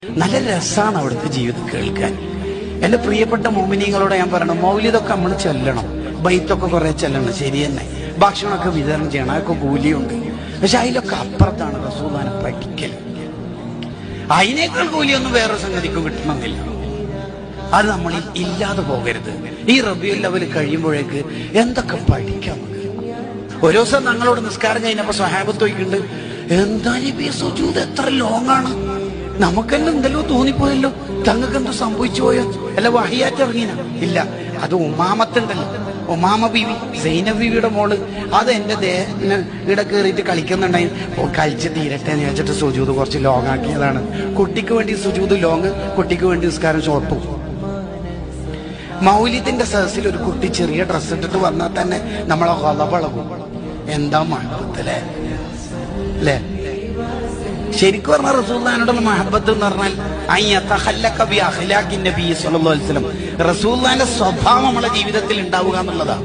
നല്ല രസമാണ് അവിടുത്തെ ജീവിതം കേൾക്കാൻ. എന്റെ പ്രിയപ്പെട്ട മോമിനിയങ്ങളോട് ഞാൻ പറയണം, മൗലിദൊക്കെ നമ്മൾ ചെല്ലണം, ബൈത്തൊക്കെ കുറെ ചെല്ലണം, ശരി തന്നെ. ഭക്ഷണമൊക്കെ വിതരണം ചെയ്യണം, അതൊക്കെ കൂലിയുണ്ട്. പക്ഷെ അതിലൊക്കെ അപ്പുറത്താണ് റസൂലുള്ളാഹിനെ പഠിക്കൽ. അതിനേക്കാൾ കൂലിയൊന്നും വേറെ സംഗതിക്കും കിട്ടണമെന്നില്ല. അത് നമ്മൾ ഇല്ലാതെ പോകരുത്. ഈ റബീഉൽ അവ്വൽ കഴിയുമ്പോഴേക്ക് എന്തൊക്കെ പഠിക്കാം നമുക്ക്. ഒരു ദിവസം ഞങ്ങളോട് നിസ്കാരം കഴിഞ്ഞപ്പോ സ്വഹാബത്ത് ചോദിക്കുന്നുണ്ട്, എന്താ നബി സുജൂദ് എത്ര ലോങ്ങാണ്? നമുക്കെല്ലാം എന്തെല്ലോ തോന്നിപ്പോയല്ലോ, തങ്ങൾക്ക് എന്തോ സംഭവിച്ചു പോയോ? അല്ല വഹിയാറ്റ് ഇറങ്ങിന? ഇല്ല, അത് ഉമാമത്തുണ്ടല്ലോ, ഉമാമ ബീവി, സൈനബ് ബീവിയുടെ മോള്, അത് എന്റെ ഇവിടെ കയറിയിട്ട് കളിക്കുന്നുണ്ടായി. കളിച്ച് തീരട്ടെ എന്ന് വെച്ചിട്ട് സുജൂദ് കുറച്ച് ലോങ് ആക്കിയതാണ്. കുട്ടിക്ക് വേണ്ടി സുജൂദ് ലോങ്, കുട്ടിക്ക് വേണ്ടി നിസ്കാരം ഷോർട്ടും. മൗലിദിന്റെ സദസ്സിൽ ഒരു കുട്ടി ചെറിയ ഡ്രസ്സ് ഇട്ടിട്ട് വന്നാൽ തന്നെ നമ്മളെ കൊലപളകും. എന്താ മഹബത്ത് അല്ലേ? ശരിക്കും പറഞ്ഞാൽ റസൂലുള്ളാഹിനോടുള്ള മഹബത്ത് എന്ന് പറഞ്ഞാൽ റസൂലുള്ളാഹിന്റെ സ്വഭാവം നമ്മളെ ജീവിതത്തിൽ ഉണ്ടാവുക എന്നുള്ളതാണ്.